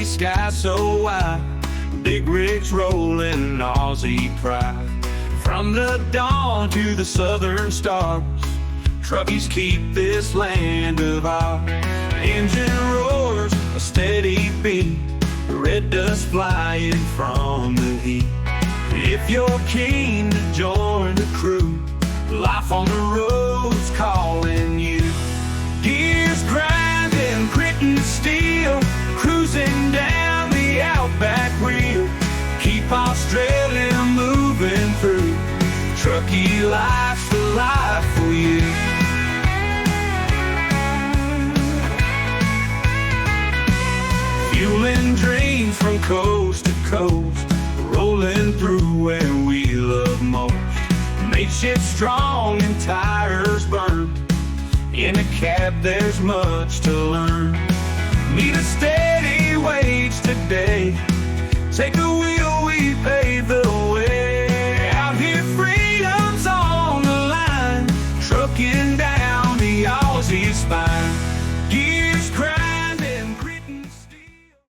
sky so wide, big rigs rolling, Aussie pride. From the dawn to the southern stars, truckies keep this land of ours. Engine roars, a steady beat, red dust flying from the heat. If you're keen to join the crew, life on the road's calling you. Gears grinding, gritting steel, cruising down the outback wheel. Keep Australia moving through, truckie life's the life for you. Fueling dreams from coast to coast, rolling through where we love most. Mateship strong and tires burn, in a cab there's much to learn. Meet a steady wage today, take the wheel, we pave the way. Out here freedom's on the line, trucking down